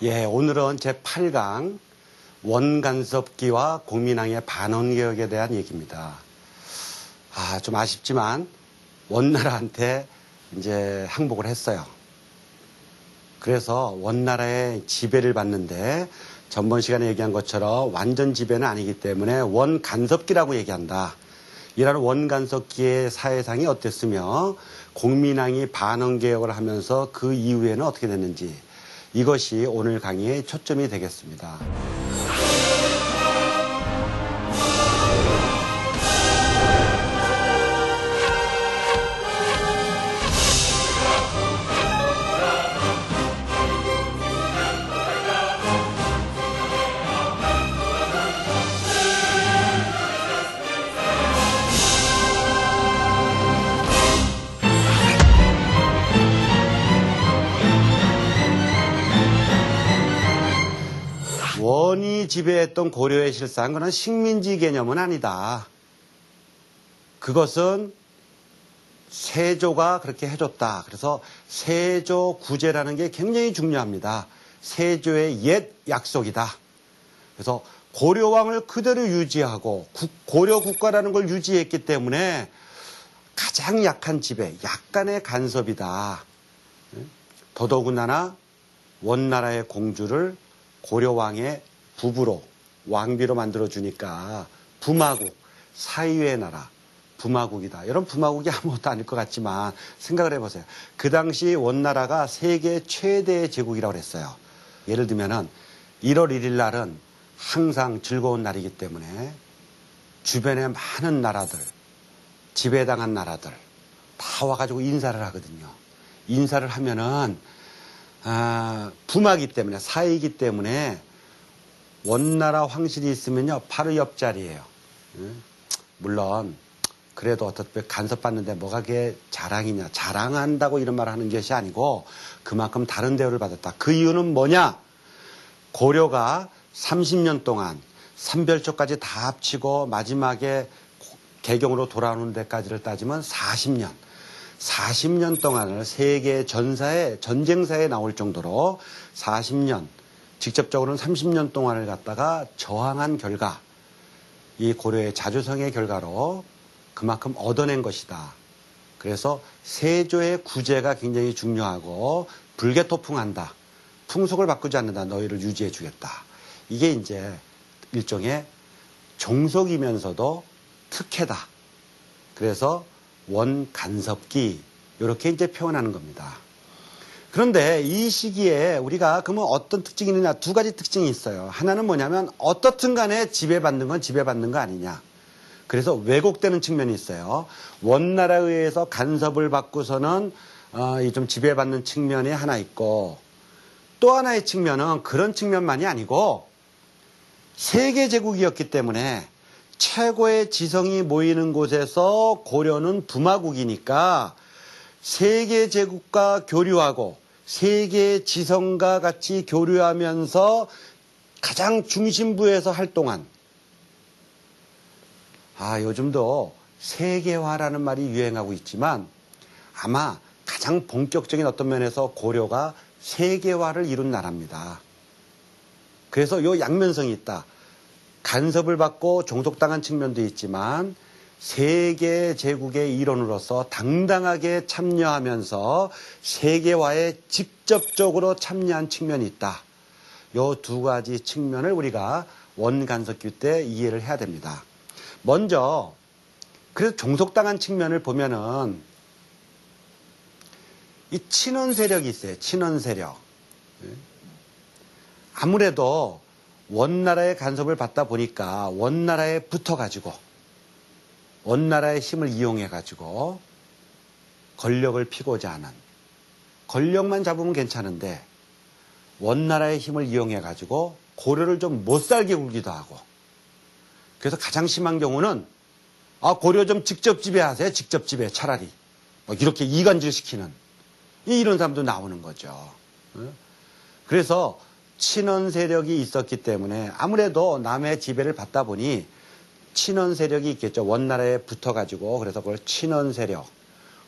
예, 오늘은 제8강 원간섭기와 공민왕의 반원개혁에 대한 얘기입니다. 좀 아쉽지만 원나라한테 이제 항복을 했어요. 그래서 원나라의 지배를 받는데 전번 시간에 얘기한 것처럼 완전 지배는 아니기 때문에 원간섭기라고 얘기한다. 이런 원간섭기의 사회상이 어땠으며 공민왕이 반원개혁을 하면서 그 이후에는 어떻게 됐는지, 이것이 오늘 강의의 초점이 되겠습니다. 원이 지배했던 고려의 실상, 그건 식민지 개념은 아니다. 그것은 세조가 그렇게 해줬다. 그래서 세조 구제라는 게 굉장히 중요합니다. 세조의 옛 약속이다. 그래서 고려왕을 그대로 유지하고 고려 국가라는 걸 유지했기 때문에 가장 약한 지배, 약간의 간섭이다. 더더군다나 원나라의 공주를 고려왕의 부부로, 왕비로 만들어주니까 부마국, 사이의 나라, 부마국이다. 이런 부마국이 아무것도 아닐 것 같지만 생각을 해보세요. 그 당시 원나라가 세계 최대의 제국이라고 그랬어요. 예를 들면은 1월 1일 날은 항상 즐거운 날이기 때문에 주변에 많은 나라들, 지배당한 나라들 다 와가지고 인사를 하거든요. 인사를 하면은 부마기 때문에, 사이기 때문에 원나라 황실이 있으면요 바로 옆자리예요. 물론 그래도 어떻게 간섭받는데 뭐가 그게 자랑이냐, 자랑한다고 이런 말을 하는 것이 아니고 그만큼 다른 대우를 받았다. 그 이유는 뭐냐? 고려가 30년 동안 삼별초까지 다 합치고 마지막에 개경으로 돌아오는 데까지를 따지면 40년 동안을 세계 전쟁사에 나올 정도로 40년, 직접적으로는 30년 동안을 갖다가 저항한 결과, 이 고려의 자주성의 결과로 그만큼 얻어낸 것이다. 그래서 세조의 구제가 굉장히 중요하고 불개토풍한다. 풍속을 바꾸지 않는다. 너희를 유지해 주겠다. 이게 이제 일종의 종속이면서도 특혜다. 그래서 원간섭기, 이렇게 이제 표현하는 겁니다. 그런데 이 시기에 우리가 그러면 어떤 특징이 있느냐? 두 가지 특징이 있어요. 하나는 뭐냐면 어떻든 간에 지배받는 건 지배받는 거 아니냐. 그래서 왜곡되는 측면이 있어요. 원나라에 의해서 간섭을 받고서는 좀 지배받는 측면이 하나 있고, 또 하나의 측면은 그런 측면만이 아니고 세계 제국이었기 때문에 최고의 지성이 모이는 곳에서 고려는 부마국이니까 세계 제국과 교류하고 세계 지성과 같이 교류하면서 가장 중심부에서 활동한, 요즘도 세계화라는 말이 유행하고 있지만 아마 가장 본격적인 어떤 면에서 고려가 세계화를 이룬 나라입니다. 그래서 요 양면성이 있다. 간섭을 받고 종속당한 측면도 있지만 세계 제국의 일원으로서 당당하게 참여하면서 세계화에 직접적으로 참여한 측면이 있다. 요 두 가지 측면을 우리가 원간섭기 때 이해를 해야 됩니다. 먼저 그래서 종속당한 측면을 보면은 이 친원 세력이 있어요. 친원 세력. 아무래도 원나라의 간섭을 받다 보니까 원나라에 붙어가지고 원나라의 힘을 이용해가지고 권력을 피고자 하는, 권력만 잡으면 괜찮은데 원나라의 힘을 이용해가지고 고려를 좀 못살게 굴기도 하고, 그래서 가장 심한 경우는 고려 좀 직접 지배하세요. 직접 지배 차라리. 이렇게 이간질시키는 이런 사람도 나오는 거죠. 그래서 친원 세력이 있었기 때문에 아무래도 남의 지배를 받다 보니 친원 세력이 있겠죠. 원나라에 붙어가지고. 그래서 그걸 친원 세력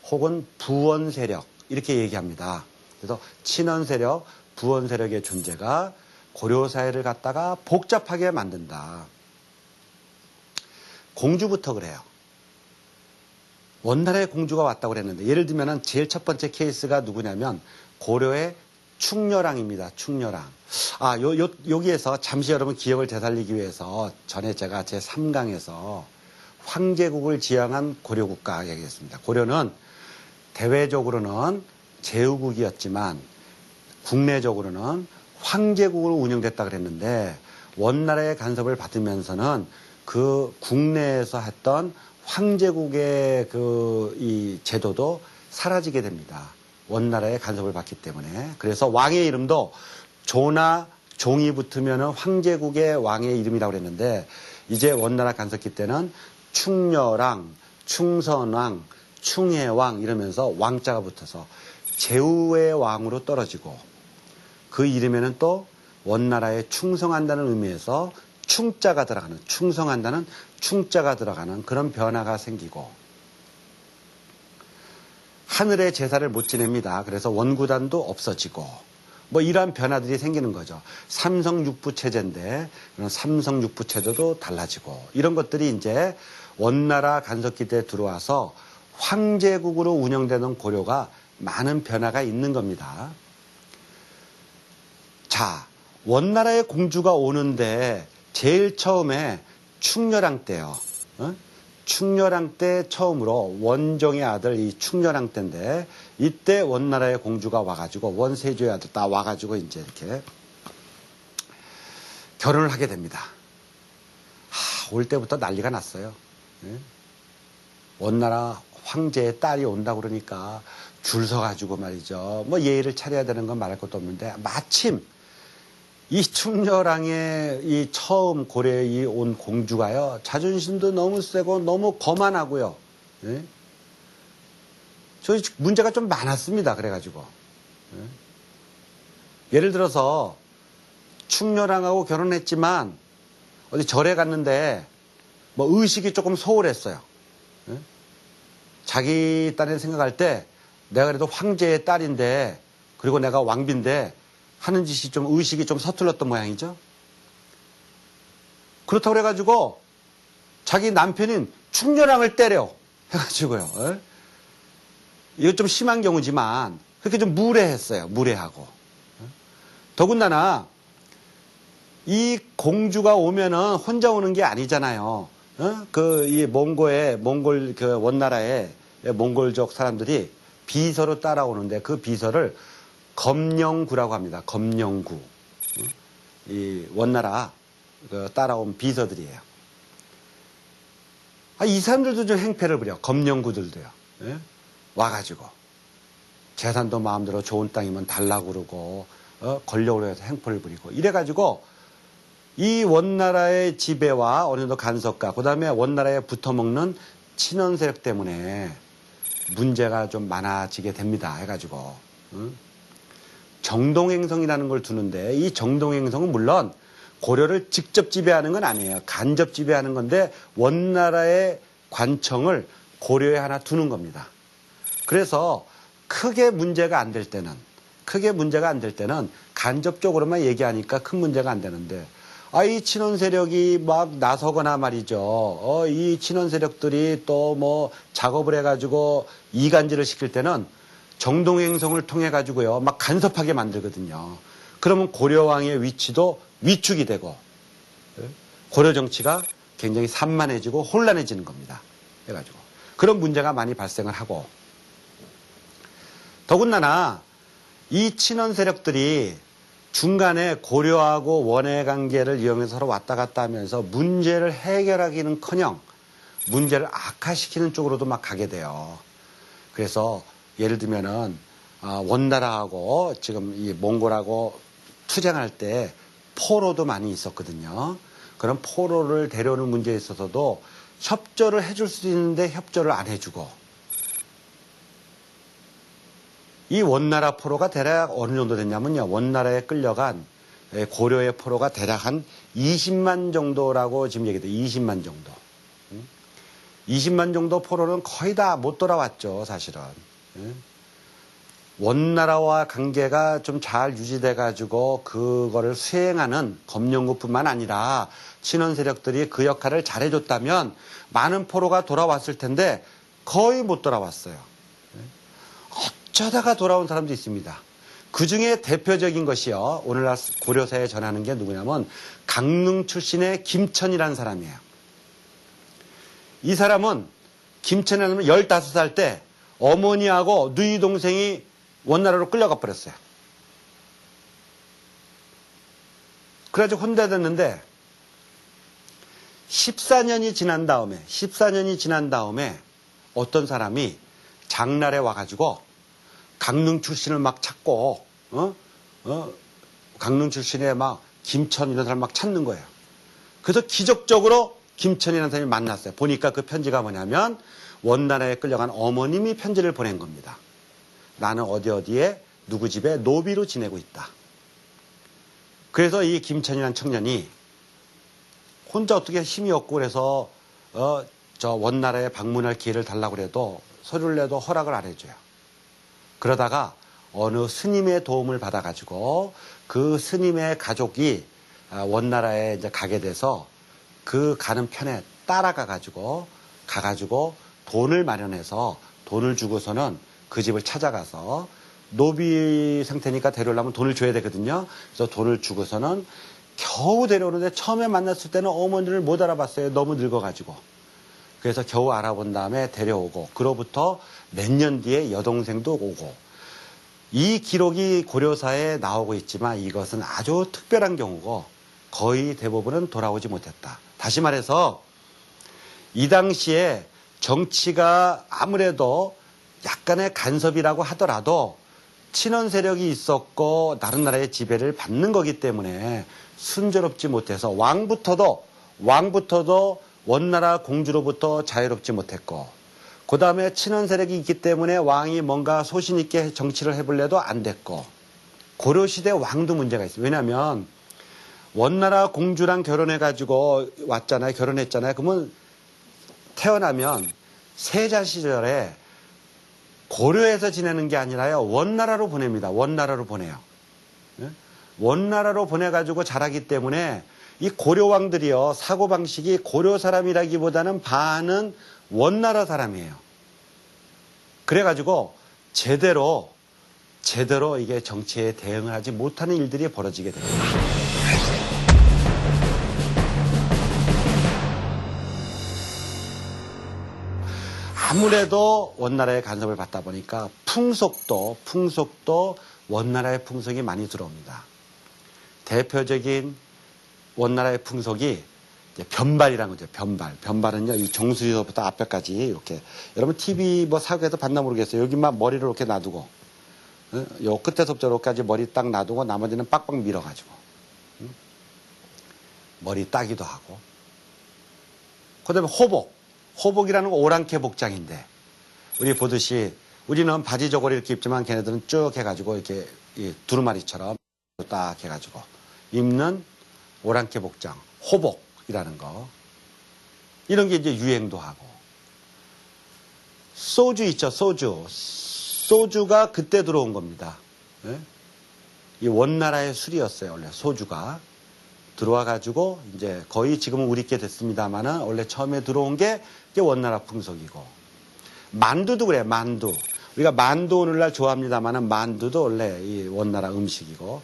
혹은 부원 세력 이렇게 얘기합니다. 그래서 친원 세력, 부원 세력의 존재가 고려 사회를 갖다가 복잡하게 만든다. 공주부터 그래요. 원나라의 공주가 왔다고 그랬는데, 예를 들면은 제일 첫 번째 케이스가 누구냐면 고려의 충렬왕입니다. 충렬왕. 여기에서 잠시 여러분 기억을 되살리기 위해서 전에 제가 제 3강에서 황제국을 지향한 고려국가 얘기했습니다. 고려는 대외적으로는 제후국이었지만 국내적으로는 황제국으로 운영됐다 그랬는데, 원나라의 간섭을 받으면서는 그 국내에서 했던 황제국의 이 제도도 사라지게 됩니다. 원나라의 간섭을 받기 때문에. 그래서 왕의 이름도 조나 종이 붙으면 황제국의 왕의 이름이라고 그랬는데, 이제 원나라 간섭기 때는 충렬왕, 충선왕, 충해왕 이러면서 왕자가 붙어서 제후의 왕으로 떨어지고, 그 이름에는 또 원나라에 충성한다는 의미에서 충자가 들어가는, 충성한다는 충자가 들어가는 그런 변화가 생기고, 하늘의 제사를 못 지냅니다. 그래서 원구단도 없어지고, 뭐 이러한 변화들이 생기는 거죠. 삼성육부 체제인데 그런 삼성육부 체제도 달라지고, 이런 것들이 이제 원나라 간섭기 때 들어와서 황제국으로 운영되는 고려가 많은 변화가 있는 겁니다. 자, 원나라의 공주가 오는데 제일 처음에 충렬왕 때요. 충렬왕 때 처음으로 원종의 아들 이 충렬왕 때인데, 이때 원나라의 공주가 와가지고 원세조의 아들 다 와가지고 이제 이렇게 결혼을 하게 됩니다. 올 때부터 난리가 났어요. 원나라 황제의 딸이 온다고 그러니까 줄 서가지고 말이죠. 뭐 예의를 차려야 되는 건 말할 것도 없는데, 마침 이 충렬왕의 이 처음 고려에 온 공주가요, 자존심도 너무 세고 너무 거만하고요. 예? 저 문제가 좀 많았습니다. 그래가지고. 예? 예를 들어서 충렬왕하고 결혼했지만 어디 절에 갔는데 뭐 의식이 조금 소홀했어요. 예? 자기 딸을 생각할 때 내가 그래도 황제의 딸인데, 그리고 내가 왕비인데 하는 짓이 좀 의식이 좀 서툴렀던 모양이죠. 그렇다고 그래가지고 자기 남편인 충렬왕을 때려 해가지고요. 에? 이거 좀 심한 경우지만 그렇게 좀 무례했어요. 무례하고. 더군다나 이 공주가 오면은 혼자 오는 게 아니잖아요. 이 몽골 그 원나라의 몽골족 사람들이 비서로 따라오는데, 그 비서를 검령구라고 합니다. 검령구. 이 원나라 따라온 비서들이에요. 이 사람들도 좀 행패를 부려. 검령구들도요. 예? 와가지고 재산도 마음대로 좋은 땅이면 달라고 그러고, 권력으로 해서 행패를 부리고, 이래가지고 이 원나라의 지배와 어느 정도 간섭과 그 다음에 원나라에 붙어먹는 친원 세력 때문에 문제가 좀 많아지게 됩니다. 해가지고 정동행성이라는 걸 두는데, 이 정동행성은 물론 고려를 직접 지배하는 건 아니에요. 간접 지배하는 건데, 원나라의 관청을 고려에 하나 두는 겁니다. 그래서 크게 문제가 안 될 때는 간접적으로만 얘기하니까 큰 문제가 안 되는데, 이 친원 세력이 막 나서거나 말이죠. 이 친원 세력들이 또 뭐 작업을 해가지고 이간질을 시킬 때는 정동행성을 통해 가지고요, 막 간섭하게 만들거든요. 그러면 고려왕의 위치도 위축이 되고, 고려 정치가 굉장히 산만해지고 혼란해지는 겁니다. 해가지고 그런 문제가 많이 발생을 하고, 더군다나 이 친원 세력들이 중간에 고려하고 원의 관계를 이용해서 서로 왔다 갔다 하면서 문제를 해결하기는커녕 문제를 악화시키는 쪽으로도 막 가게 돼요. 그래서 예를 들면은 원나라하고 지금 이 몽골하고 투쟁할 때 포로도 많이 있었거든요. 그런 포로를 데려오는 문제에 있어서도 협조를 해줄 수 있는데 협조를 안 해주고, 이 원나라 포로가 대략 어느 정도 됐냐면요, 원나라에 끌려간 고려의 포로가 대략 한 20만 정도라고 지금 얘기돼요. 20만 정도. 20만 정도 포로는 거의 다 못 돌아왔죠, 사실은. 원나라와 관계가 좀 잘 유지돼 가지고 그거를 수행하는 검령구뿐만 아니라 친원 세력들이 그 역할을 잘해줬다면 많은 포로가 돌아왔을 텐데 거의 못 돌아왔어요. 어쩌다가 돌아온 사람도 있습니다. 그 중에 대표적인 것이요. 오늘날 고려사에 전하는 게 누구냐면 강릉 출신의 김천이라는 사람이에요. 이 사람은 김천이라는 15살 때 어머니하고 누이 동생이 원나라로 끌려가 버렸어요. 그래가지고 혼대됐는데 14년이 지난 다음에 어떤 사람이 장날에 와가지고 강릉 출신을 막 찾고 강릉 출신의 막 김천 이런 사람 막 찾는 거예요. 그래서 기적적으로 김천이라는 사람이 만났어요. 보니까 그 편지가 뭐냐면 원나라에 끌려간 어머님이 편지를 보낸 겁니다. 나는 어디에 누구 집에 노비로 지내고 있다. 그래서 이 김천이라는 청년이 혼자 어떻게 힘이 없고 그래서 저 원나라에 방문할 기회를 달라고 그래도 서류를 내도 허락을 안 해줘요. 그러다가 어느 스님의 도움을 받아가지고 그 스님의 가족이 원나라에 이제 가게 돼서 그 가는 편에 따라가가지고 돈을 마련해서 돈을 주고서는 그 집을 찾아가서 노비 상태니까 데려오려면 돈을 줘야 되거든요. 그래서 돈을 주고서는 겨우 데려오는데 처음에 만났을 때는 어머니를 못 알아봤어요. 너무 늙어가지고. 그래서 겨우 알아본 다음에 데려오고 그로부터 몇 년 뒤에 여동생도 오고 이 기록이 고려사에 나오고 있지만 이것은 아주 특별한 경우고 거의 대부분은 돌아오지 못했다. 다시 말해서 이 당시에 정치가 아무래도 약간의 간섭이라고 하더라도 친원 세력이 있었고 다른 나라의 지배를 받는 거기 때문에 순조롭지 못해서 왕부터도 원나라 공주로부터 자유롭지 못했고 그 다음에 친원 세력이 있기 때문에 왕이 뭔가 소신 있게 정치를 해볼래도 안 됐고 고려시대 왕도 문제가 있어요. 왜냐하면 원나라 공주랑 결혼해가지고 왔잖아요. 결혼했잖아요. 그러면 태어나면 세자 시절에 고려에서 지내는 게 아니라요. 원나라로 보냅니다. 원나라로 보내요. 원나라로 보내가지고 자라기 때문에 이 고려 왕들이요. 사고방식이 고려 사람이라기보다는 반은 원나라 사람이에요. 그래가지고 제대로 이게 정치에 대응을 하지 못하는 일들이 벌어지게 됩니다. 아무래도 원나라의 간섭을 받다 보니까 풍속도 원나라의 풍속이 많이 들어옵니다. 대표적인 원나라의 풍속이 변발이라는 거죠. 변발은요, 이 정수리서부터 앞에까지 이렇게. 여러분 TV 뭐 사극에서 봤나 모르겠어요. 여기만 머리를 이렇게 놔두고, 요 끝에서부터 여기까지 머리 딱 놔두고 나머지는 빡빡 밀어가지고, 머리 따기도 하고. 그 다음에 호복이라는 건 오랑캐 복장인데, 우리 보듯이 우리는 바지 저고리 이렇게 입지만 걔네들은 쭉 해가지고 이렇게 두루마리처럼 딱 해가지고 입는 오랑캐 복장, 호복이라는 거. 이런 게 이제 유행도 하고. 소주 있죠, 소주. 소주가 그때 들어온 겁니다. 네? 이 원나라의 술이었어요, 원래 소주가. 들어와가지고 이제 거의 지금은 우리께 됐습니다만은 원래 처음에 들어온 게 원나라 풍속이고. 만두도 그래, 만두. 우리가 만두 오늘날 좋아합니다만은 만두도 원래 이 원나라 음식이고.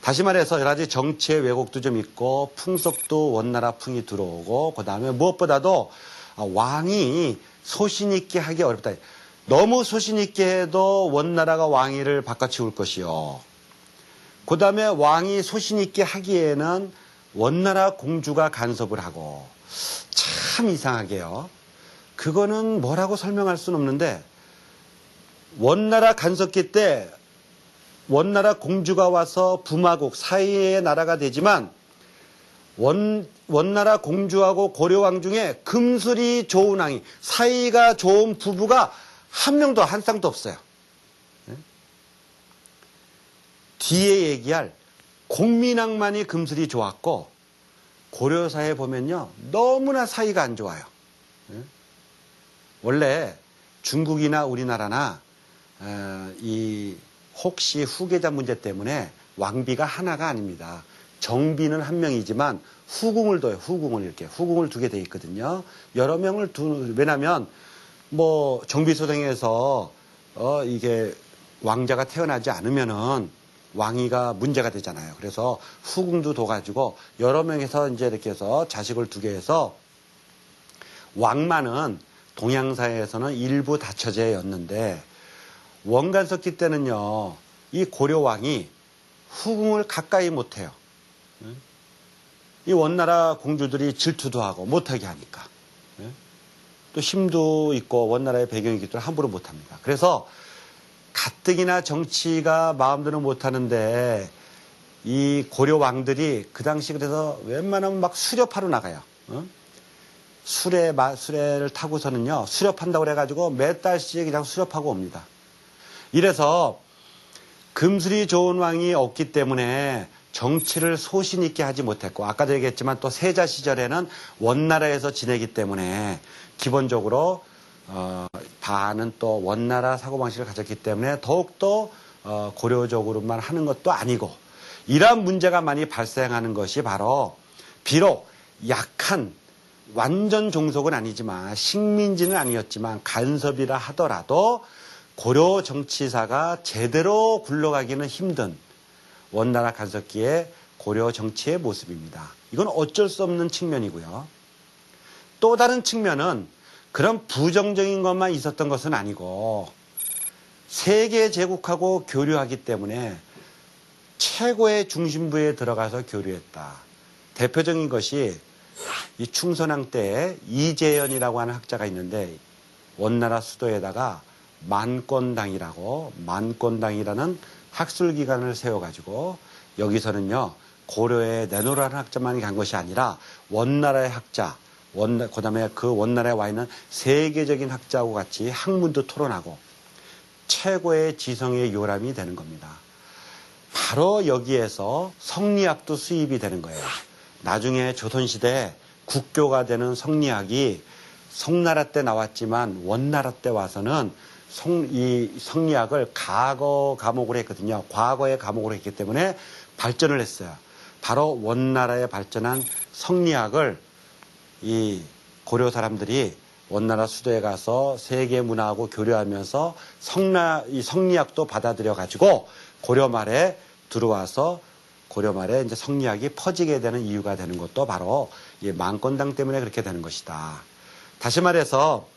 다시 말해서 여러 가지 정치의 왜곡도 좀 있고 풍속도 원나라 풍이 들어오고 그다음에 무엇보다도 왕이 소신 있게 하기 어렵다. 너무 소신 있게 해도 원나라가 왕위를 바꿔치울 것이요. 그다음에 왕이 소신 있게 하기에는 원나라 공주가 간섭을 하고 참 이상하게요. 그거는 뭐라고 설명할 수는 없는데 원나라 간섭기 때 원나라 공주가 와서 부마국 사이의 나라가 되지만 원나라 공주하고 고려왕 중에 금술이 좋은 왕이 사이가 좋은 부부가 한 명도 한 쌍도 없어요. 뒤에 얘기할 공민왕만이 금술이 좋았고 고려사에 보면요 너무나 사이가 안 좋아요. 원래 중국이나 우리나라나 이 혹시 후계자 문제 때문에 왕비가 하나가 아닙니다. 정비는 한 명이지만 후궁을 둬요. 후궁을 이렇게 후궁을 두게 돼 있거든요. 여러 명을 왜냐면 뭐 정비소생에서 이게 왕자가 태어나지 않으면은 왕위가 문제가 되잖아요. 그래서 후궁도 둬가지고 여러 명에서 이제 이렇게 해서 자식을 두게 해서 왕만은 동양사에서는 일부 다처제였는데 원간석기 때는요, 이 고려왕이 후궁을 가까이 못해요. 이 원나라 공주들이 질투도 하고 못하게 하니까. 또 힘도 있고 원나라의 배경이기 때문에 함부로 못합니다. 그래서 가뜩이나 정치가 마음대로 못하는데 이 고려 왕들이 그 당시 그래서 웬만하면 막 수렵하러 나가요. 수레를 타고서는요, 수렵한다고 그래가지고 몇 달씩 그냥 수렵하고 옵니다. 이래서 금술이 좋은 왕이 없기 때문에 정치를 소신 있게 하지 못했고, 아까도 얘기했지만 또 세자 시절에는 원나라에서 지내기 때문에 기본적으로 반은 또 원나라 사고방식을 가졌기 때문에 더욱더 고려적으로만 하는 것도 아니고, 이러한 문제가 많이 발생하는 것이 바로 비록 약한 완전 종속은 아니지만 식민지는 아니었지만 간섭이라 하더라도 고려 정치사가 제대로 굴러가기는 힘든 원나라 간섭기의 고려 정치의 모습입니다. 이건 어쩔 수 없는 측면이고요. 또 다른 측면은 그런 부정적인 것만 있었던 것은 아니고 세계 제국하고 교류하기 때문에 최고의 중심부에 들어가서 교류했다. 대표적인 것이 이 충선왕 때에 이재현이라고 하는 학자가 있는데 원나라 수도에다가 만권당이라는 학술기관을 세워가지고 여기서는요 고려에 내노라는 학자만이 간 것이 아니라 원나라의 학자, 그 다음에 그 원나라에 와 있는 세계적인 학자하고 같이 학문도 토론하고 최고의 지성의 요람이 되는 겁니다. 바로 여기에서 성리학도 수입이 되는 거예요. 나중에 조선시대 국교가 되는 성리학이 송나라 때 나왔지만 원나라 때 와서는 이 성리학을 과거 과목으로 했거든요. 과거의 과목으로 했기 때문에 발전을 했어요. 바로 원나라에 발전한 성리학을 이 고려 사람들이 원나라 수도에 가서 세계 문화하고 교류하면서 이 성리학도 받아들여 가지고 고려 말에 들어와서 고려 말에 이제 성리학이 퍼지게 되는 이유가 되는 것도 바로 이 만권당 때문에 그렇게 되는 것이다. 다시 말해서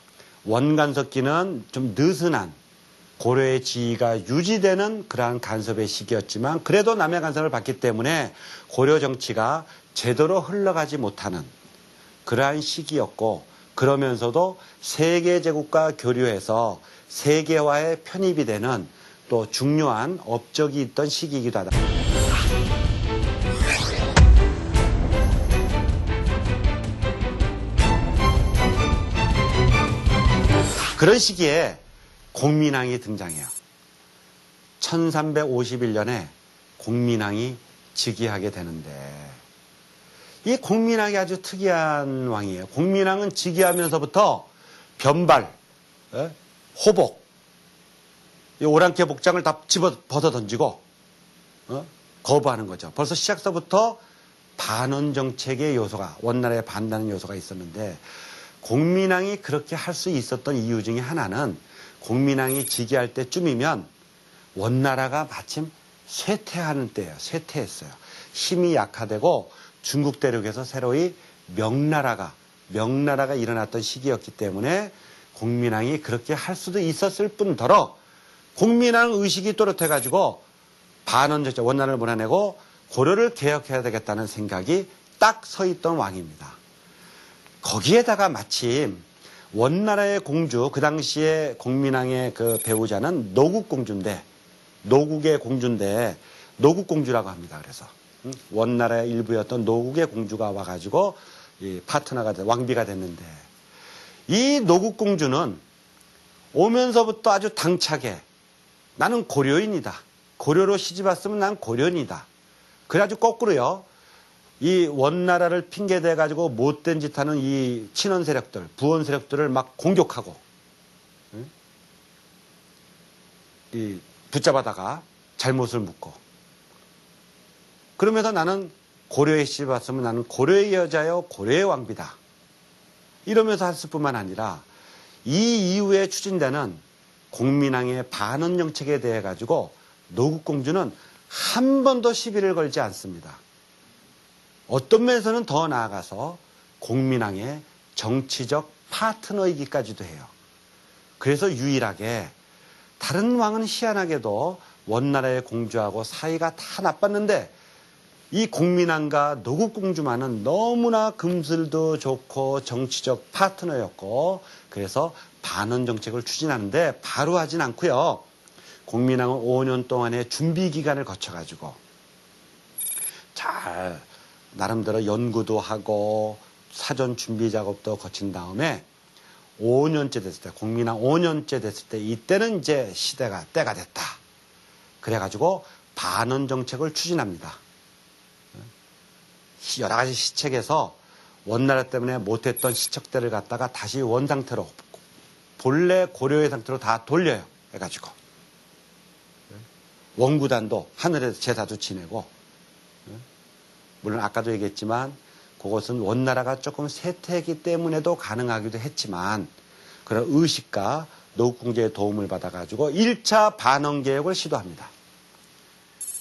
원간섭기는 좀 느슨한 고려의 지위가 유지되는 그러한 간섭의 시기였지만 그래도 남의 간섭을 받기 때문에 고려 정치가 제대로 흘러가지 못하는 그러한 시기였고, 그러면서도 세계 제국과 교류해서 세계화에 편입이 되는 또 중요한 업적이 있던 시기이기도 하다. 그런 시기에 공민왕이 등장해요. 1351년에 공민왕이 즉위하게 되는데 이 공민왕이 아주 특이한 왕이에요. 공민왕은 즉위하면서부터 변발, 호복, 이 오랑캐 복장을 다 벗어 던지고 거부하는 거죠. 벌써 시작서부터 반원 정책의 요소가, 원나라에 반대하는 요소가 있었는데 공민왕이 그렇게 할 수 있었던 이유 중에 하나는 공민왕이 즉위할 때쯤이면 원나라가 마침 쇠퇴하는 때예요. 쇠퇴했어요. 힘이 약화되고 중국 대륙에서 새로이 명나라가 일어났던 시기였기 때문에 공민왕이 그렇게 할 수도 있었을 뿐더러 공민왕 의식이 또렷해가지고 반원 정책, 원나라를 몰아내고 고려를 개혁해야 되겠다는 생각이 딱 서 있던 왕입니다. 거기에다가 마침 원나라의 공주, 그 당시에 공민왕의 그 배우자는 노국공주인데, 노국공주라고 합니다. 그래서 원나라의 일부였던 노국의 공주가 와가지고 이 파트너가 왕비가 됐는데, 이 노국공주는 오면서부터 아주 당차게 나는 고려인이다. 고려로 시집 왔으면 난 고려인이다. 그래가지고 거꾸로요. 이 원나라를 핑계대 가지고 못된 짓 하는 이 친원 세력들, 부원 세력들을 막 공격하고, 이 붙잡아다가 잘못을 묻고, 그러면서 나는 고려의 시집을 왔으면 나는 고려의 여자요 고려의 왕비다 이러면서 했을 뿐만 아니라 이 이후에 추진되는 공민왕의 반원 정책에 대해 가지고 노국공주는 한 번도 시비를 걸지 않습니다. 어떤 면에서는 더 나아가서 공민왕의 정치적 파트너이기까지도 해요. 그래서 유일하게 다른 왕은 희한하게도 원나라의 공주하고 사이가 다 나빴는데 이 공민왕과 노국공주만은 너무나 금슬도 좋고 정치적 파트너였고, 그래서 반원 정책을 추진하는데 바로 하진 않고요. 공민왕은 5년 동안의 준비 기간을 거쳐가지고 잘 나름대로 연구도 하고 사전 준비 작업도 거친 다음에 5년째 됐을 때, 공민왕 5년째 됐을 때, 이때는 이제 때가 됐다. 그래가지고 반원 정책을 추진합니다. 여러 가지 시책에서 원나라 때문에 못했던 시책들을 갖다가 다시 원상태로, 본래 고려의 상태로 다 돌려요. 해가지고. 원구단도 하늘에서 제사도 지내고, 물론 아까도 얘기했지만 그것은 원나라가 조금 쇠퇴했기 때문에도 가능하기도 했지만, 그런 의식과 노국공주의 도움을 받아가지고 1차 반원 개혁을 시도합니다.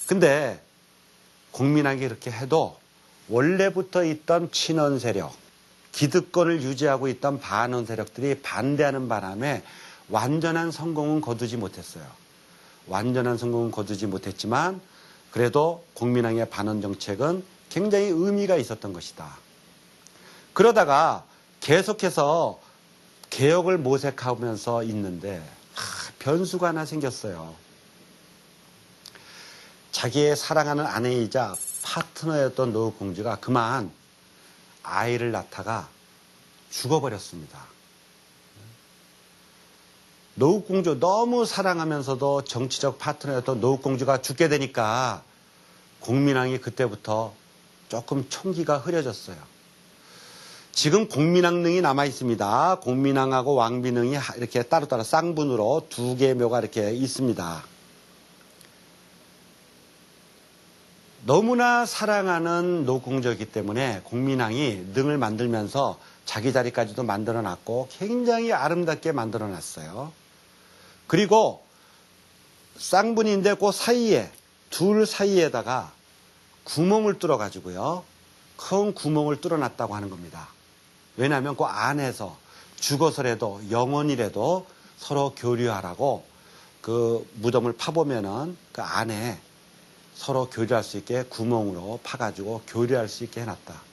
근데 공민왕이 그렇게 해도 원래부터 있던 친원 세력, 기득권을 유지하고 있던 반원 세력들이 반대하는 바람에 완전한 성공은 거두지 못했어요. 완전한 성공은 거두지 못했지만 그래도 공민왕의 반원 정책은 굉장히 의미가 있었던 것이다. 그러다가 계속해서 개혁을 모색하면서 있는데 변수가 하나 생겼어요. 자기의 사랑하는 아내이자 파트너였던 노국공주가 그만 아이를 낳다가 죽어버렸습니다. 노국공주 너무 사랑하면서도 정치적 파트너였던 노국공주가 죽게 되니까 공민왕이 그때부터 조금 총기가 흐려졌어요. 지금 공민왕릉이 남아 있습니다. 공민왕하고 왕비릉이 이렇게 따로따로 쌍분으로 두 개의 묘가 이렇게 있습니다. 너무나 사랑하는 노국공주였기 때문에 공민왕이 능을 만들면서 자기 자리까지도 만들어 놨고 굉장히 아름답게 만들어 놨어요. 그리고 쌍분인데 그 사이에, 둘 사이에다가 구멍을 뚫어 가지고요, 큰 구멍을 뚫어 놨다고 하는 겁니다. 왜냐하면 그 안에서 죽어서라도 영원이라도 서로 교류하라고 그 무덤을 파보면은 그 안에 서로 교류할 수 있게 구멍으로 파가지고 교류할 수 있게 해놨다.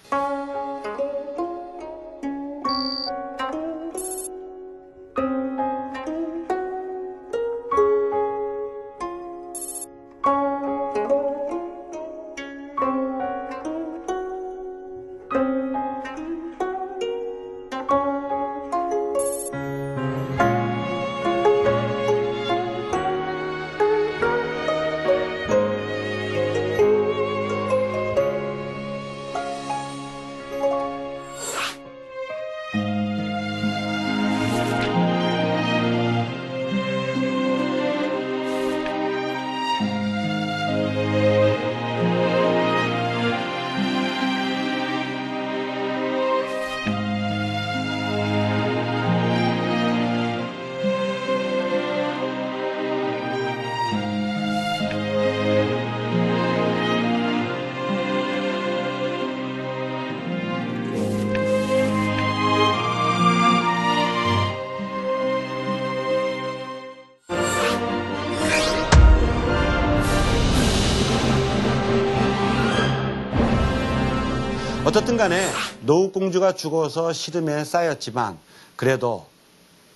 어떻든 간에 노국공주가 죽어서 시름에 쌓였지만 그래도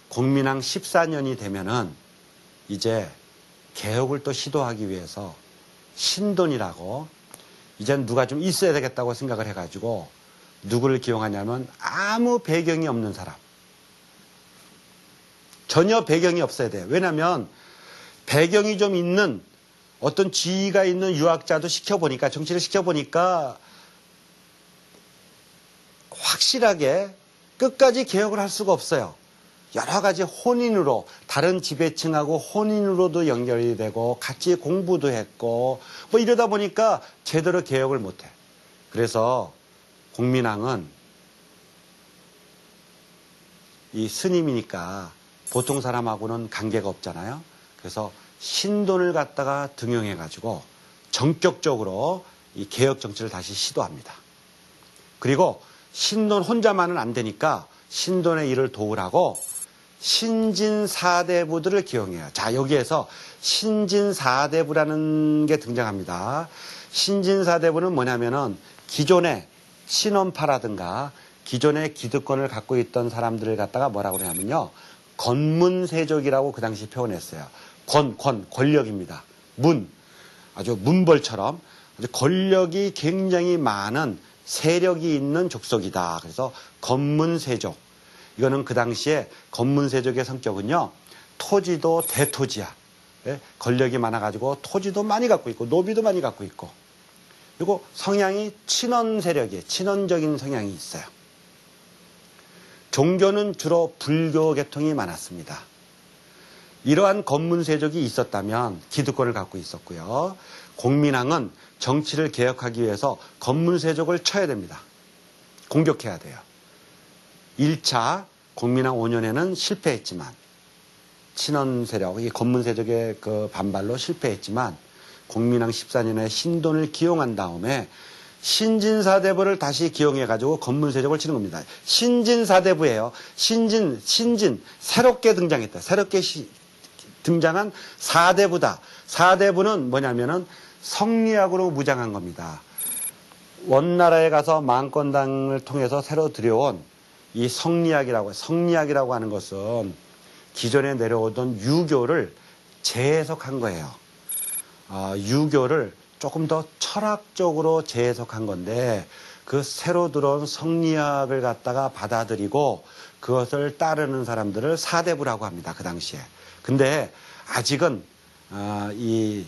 공민왕 14년이 되면은 이제 개혁을 또 시도하기 위해서 신돈이라고 이젠 누가 좀 있어야 되겠다고 생각을 해가지고 누구를 기용하냐면 아무 배경이 없는 사람. 전혀 배경이 없어야 돼요. 왜냐하면 배경이 좀 있는 어떤 지위가 있는 유학자도 시켜보니까, 정치를 시켜보니까 확실하게 끝까지 개혁을 할 수가 없어요. 여러 가지 혼인으로 다른 지배층하고 혼인으로도 연결이 되고 같이 공부도 했고 뭐 이러다 보니까 제대로 개혁을 못해. 그래서 공민왕은 이 스님이니까 보통 사람하고는 관계가 없잖아요. 그래서 신돈을 갖다가 등용해가지고 전격적으로 이 개혁 정치를 다시 시도합니다. 그리고 신돈 혼자만은 안 되니까 신돈의 일을 도우라고 신진사대부들을 기용해요. 자, 여기에서 신진사대부라는 게 등장합니다. 신진사대부는 뭐냐면은 기존의 신원파라든가 기존의 기득권을 갖고 있던 사람들을 갖다가 뭐라고 그러냐면요. 권문세족이라고 그 당시 표현했어요. 권력입니다. 아주 문벌처럼 아주 권력이 굉장히 많은 세력이 있는 족속이다. 그래서 권문세족. 이거는 그 당시에 권문세족의 성격은요. 토지도 대토지야. 예? 권력이 많아가지고 토지도 많이 갖고 있고 노비도 많이 갖고 있고 그리고 성향이 친원 세력이에요. 친원적인 성향이 있어요. 종교는 주로 불교 계통이 많았습니다. 이러한 권문세족이 있었다면 기득권을 갖고 있었고요. 공민왕은 정치를 개혁하기 위해서 권문세족을 쳐야 됩니다. 공격해야 돼요. 1차 공민왕 5년에는 실패했지만 친원 세력, 이 권문세족의 그 반발로 실패했지만 공민왕 14년에 신돈을 기용한 다음에 신진사대부를 다시 기용해가지고 권문세족을 치는 겁니다. 신진사대부예요. 신진, 새롭게 등장했다. 새롭게 등장한 사대부다. 사대부는 뭐냐면은 성리학으로 무장한 겁니다. 원나라에 가서 망건당을 통해서 새로 들여온 이 성리학이라고 하는 것은 기존에 내려오던 유교를 재해석한 거예요. 유교를 조금 더 철학적으로 재해석한 건데 그 새로 들어온 성리학을 갖다가 받아들이고 그것을 따르는 사람들을 사대부라고 합니다. 그 당시에. 근데 아직은 이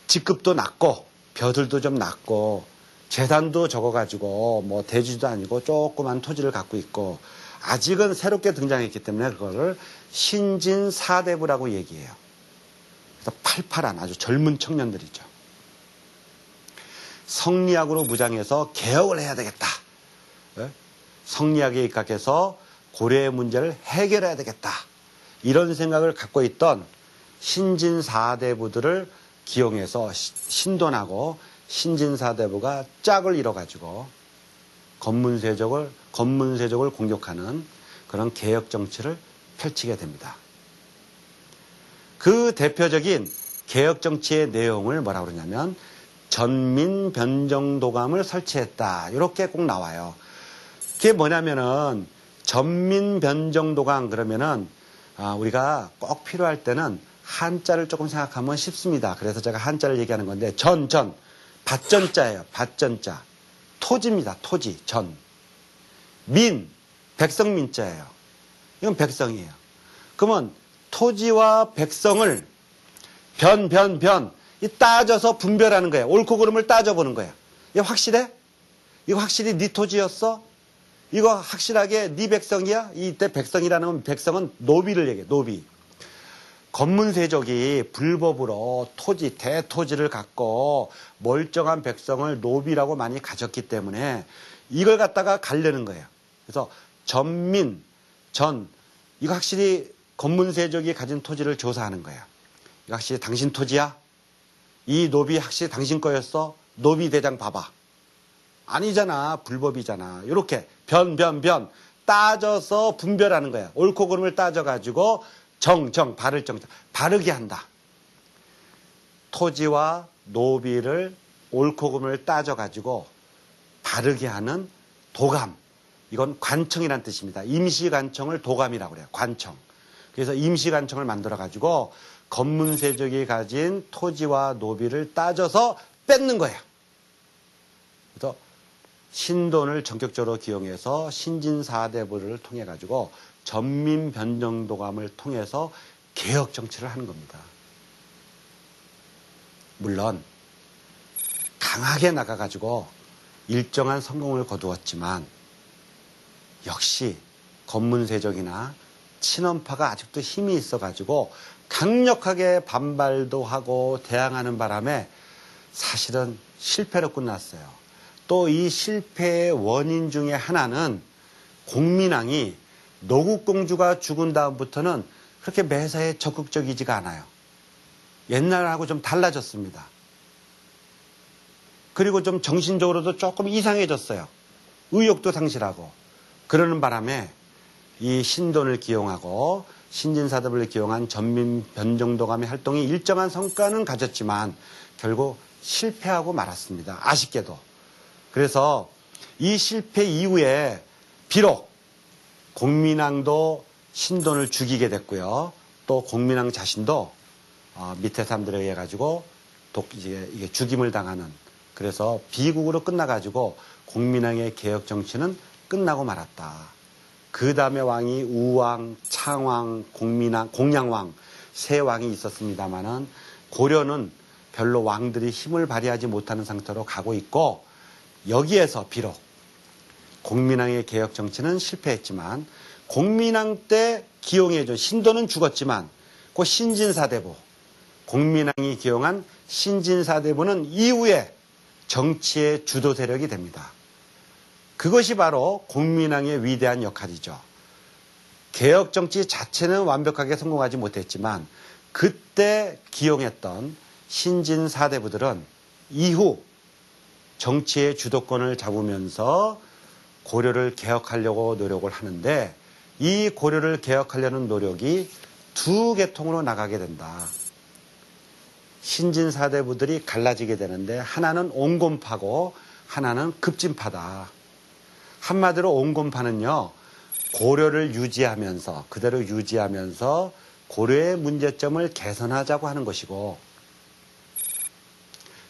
직급도 낮고 벼슬도 좀 낮고 재산도 적어가지고 뭐 대지도 아니고 조그만 토지를 갖고 있고 아직은 새롭게 등장했기 때문에 그거를 신진사대부라고 얘기해요. 그래서 팔팔한 아주 젊은 청년들이죠. 성리학으로 무장해서 개혁을 해야 되겠다. 성리학에 입각해서 고려의 문제를 해결해야 되겠다. 이런 생각을 갖고 있던 신진사대부들을 기용해서 신돈하고 신진사대부가 짝을 이뤄가지고 권문세족을 공격하는 그런 개혁 정치를 펼치게 됩니다. 그 대표적인 개혁 정치의 내용을 뭐라고 그러냐면 전민변정도감을 설치했다. 이렇게 꼭 나와요. 그게 뭐냐면은 전민변정도감 그러면은 우리가 꼭 필요할 때는 한자를 조금 생각하면 쉽습니다. 그래서 제가 한자를 얘기하는 건데 밭전자예요. 밭전자. 토지입니다. 토지. 백성민자예요. 이건 백성이에요. 그러면 토지와 백성을 이 따져서 분별하는 거예요. 옳고 그름을 따져보는 거예요. 이거 확실해? 이거 확실히 네 토지였어? 이거 확실하게 네 백성이야? 이때 백성이라는 백성은 노비를 얘기해요. 노비. 권문세족이 불법으로 대토지를 갖고 멀쩡한 백성을 노비라고 많이 가졌기 때문에 이걸 갖다가 가려는 거예요. 그래서 이거 확실히 권문세족이 가진 토지를 조사하는 거예요. 이거 확실히 당신 토지야? 이 노비 확실히 당신 거였어? 노비 대장 봐봐. 아니잖아. 불법이잖아. 이렇게 따져서 분별하는 거야. 옳고 그름을 따져가지고 바르게 한다. 토지와 노비를 옳고 그름을 따져가지고 바르게 하는 도감. 이건 관청이라는 뜻입니다. 임시관청을 도감이라고 그래요. 관청. 그래서 임시관청을 만들어가지고 권문세족이 가진 토지와 노비를 따져서 뺏는 거예요. 그래서 신돈을 전격적으로 기용해서 신진사대부를 통해가지고 전민변정도감을 통해서 개혁 정치를 하는 겁니다. 물론 강하게 나가가지고 일정한 성공을 거두었지만 역시 검문세족이나 친원파가 아직도 힘이 있어가지고 강력하게 반발도 하고 대항하는 바람에 사실은 실패로 끝났어요. 또 이 실패의 원인 중에 하나는 공민왕이 노국공주가 죽은 다음부터는 그렇게 매사에 적극적이지가 않아요. 옛날하고 좀 달라졌습니다. 그리고 좀 정신적으로도 조금 이상해졌어요. 의욕도 상실하고. 그러는 바람에 이 신돈을 기용하고 신진사대부를 기용한 전민변정도감의 활동이 일정한 성과는 가졌지만 결국 실패하고 말았습니다. 아쉽게도. 그래서 이 실패 이후에 비록 공민왕도 신돈을 죽이게 됐고요. 또 공민왕 자신도 밑에 사람들에 의해 가지고 이게 죽임을 당하는, 그래서 비국으로 끝나가지고 공민왕의 개혁 정치는 끝나고 말았다. 그 다음에 왕이 우왕, 창왕, 공민왕, 공양왕 세 왕이 있었습니다만은 고려는 별로 왕들이 힘을 발휘하지 못하는 상태로 가고 있고, 여기에서 비록 공민왕의 개혁 정치는 실패했지만 공민왕 때 기용해준 신돈은 죽었지만 그 신진사대부, 공민왕이 기용한 신진사대부는 이후에 정치의 주도 세력이 됩니다. 그것이 바로 공민왕의 위대한 역할이죠. 개혁 정치 자체는 완벽하게 성공하지 못했지만 그때 기용했던 신진사대부들은 이후 정치의 주도권을 잡으면서 고려를 개혁하려고 노력을 하는데, 이 고려를 개혁하려는 노력이 두 계통으로 나가게 된다. 신진사대부들이 갈라지게 되는데 하나는 온건파고 하나는 급진파다. 한마디로 온건파는요, 고려를 유지하면서 그대로 유지하면서 고려의 문제점을 개선하자고 하는 것이고,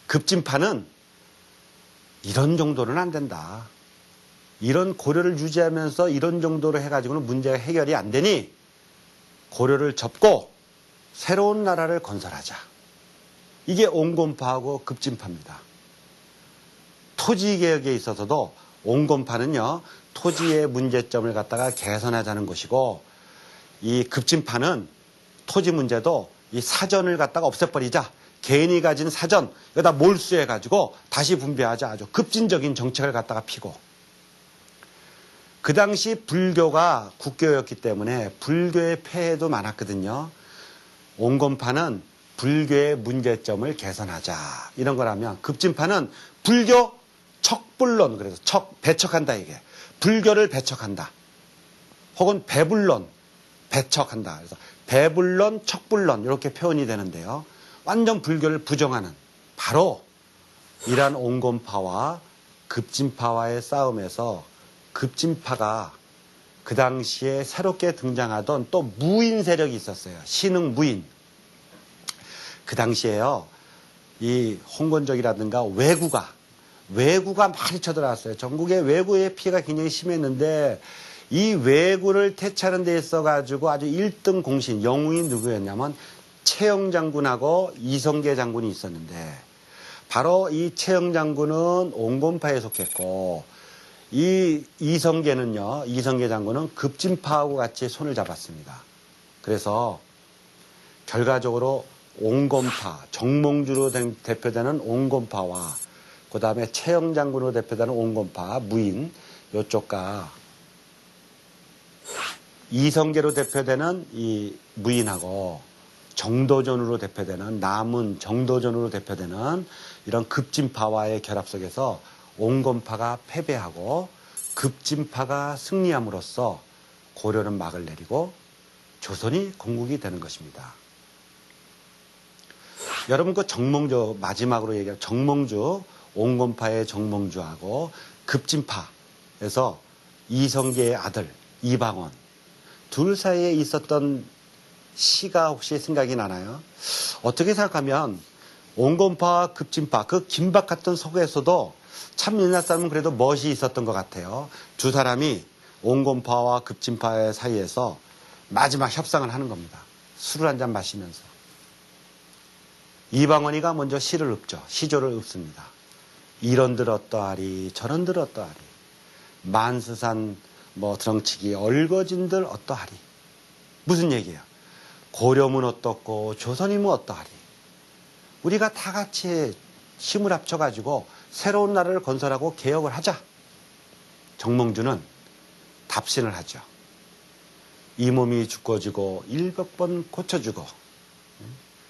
급진파는 이런 정도는 안 된다. 이런 고려를 유지하면서 이런 정도로 해가지고는 문제가 해결이 안 되니 고려를 접고 새로운 나라를 건설하자. 이게 온건파하고 급진파입니다. 토지개혁에 있어서도 온건파는요, 토지의 문제점을 갖다가 개선하자는 것이고, 이 급진파는 토지 문제도 이 사전을 갖다가 없애버리자. 개인이 가진 사전, 여기다 몰수해가지고 다시 분배하자. 아주 급진적인 정책을 갖다가 피고. 그 당시 불교가 국교였기 때문에 불교의 폐해도 많았거든요. 온건파는 불교의 문제점을 개선하자. 이런 거라면 급진파는 불교 척불론, 그래서 배척한다 이게. 불교를 배척한다. 혹은 배불론, 배척한다. 그래서 배불론, 척불론 이렇게 표현이 되는데요. 완전 불교를 부정하는, 바로 이러한 온건파와 급진파와의 싸움에서 급진파가 그 당시에 새롭게 등장하던 또 무인 세력이 있었어요. 신흥 무인. 그 당시에요, 이 홍건적이라든가 왜구가 많이 쳐들어왔어요. 전국에 왜구의 피해가 굉장히 심했는데, 이 왜구를 퇴치하는 데 있어가지고 아주 1등 공신, 영웅이 누구였냐면 최영 장군하고 이성계 장군이 있었는데, 바로 이 최영 장군은 온건파에 속했고, 이 이성계 장군은 급진파하고 같이 손을 잡았습니다. 그래서 결과적으로 온건파, 정몽주로 대표되는 온건파와 그 다음에 최영 장군으로 대표되는 온건파, 무인, 이쪽과 이성계로 대표되는 이 무인하고 정도전으로 대표되는 남은 정도전으로 대표되는 이런 급진파와의 결합 속에서 온건파가 패배하고 급진파가 승리함으로써 고려는 막을 내리고 조선이 건국이 되는 것입니다. 여러분 그 정몽주, 마지막으로 얘기할 정몽주, 온건파의 정몽주하고 급진파에서 이성계의 아들 이방원 둘 사이에 있었던 시가 혹시 생각이 나나요? 어떻게 생각하면 온건파와 급진파, 그 긴박 같은 속에서도 참 옛날 사람은 그래도 멋이 있었던 것 같아요. 두 사람이 온건파와 급진파의 사이에서 마지막 협상을 하는 겁니다. 술을 한잔 마시면서. 이방원이가 먼저 시를 읊죠. 시조를 읊습니다. 이런들 어떠하리 저런들 어떠하리 만수산 뭐 드렁치기 얼거진들 어떠하리. 무슨 얘기예요? 고려문 어떻고 조선이면 어떠하리. 우리가 다 같이 힘을 합쳐가지고 새로운 나라를 건설하고 개혁을 하자. 정몽주는 답신을 하죠. 이 몸이 죽어지고 100번 고쳐주고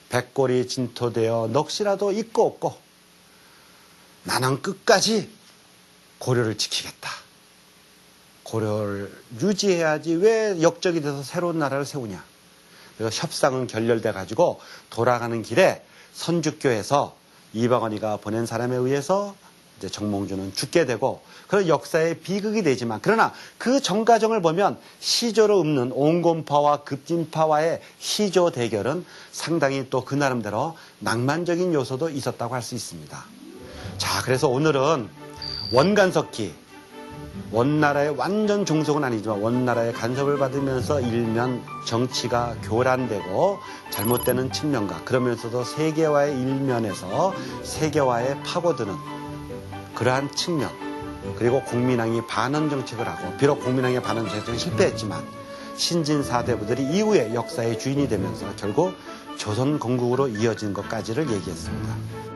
백골이 진토되어 넋이라도 있고 없고 나는 끝까지 고려를 지키겠다. 고려를 유지해야지 왜 역적이 돼서 새로운 나라를 세우냐. 그래서 협상은 결렬돼 가지고 돌아가는 길에 선주교에서 이방원이가 보낸 사람에 의해서 이제 정몽주는 죽게 되고 그런 역사의 비극이 되지만 그러나 그 정과정을 보면 시조로 읊는 온건파와 급진파와의 시조 대결은 상당히 또 그 나름대로 낭만적인 요소도 있었다고 할 수 있습니다. 자, 그래서 오늘은 원간석기 원나라의 완전 종속은 아니지만 원나라의 간섭을 받으면서 일면 정치가 교란되고 잘못되는 측면과 그러면서도 세계화의 일면에서 세계화에 파고드는 그러한 측면 그리고 공민왕이 반원 정책을 하고 비록 공민왕의 반원 정책은 실패했지만 신진사대부들이 이후에 역사의 주인이 되면서 결국 조선 건국으로 이어진 것까지를 얘기했습니다.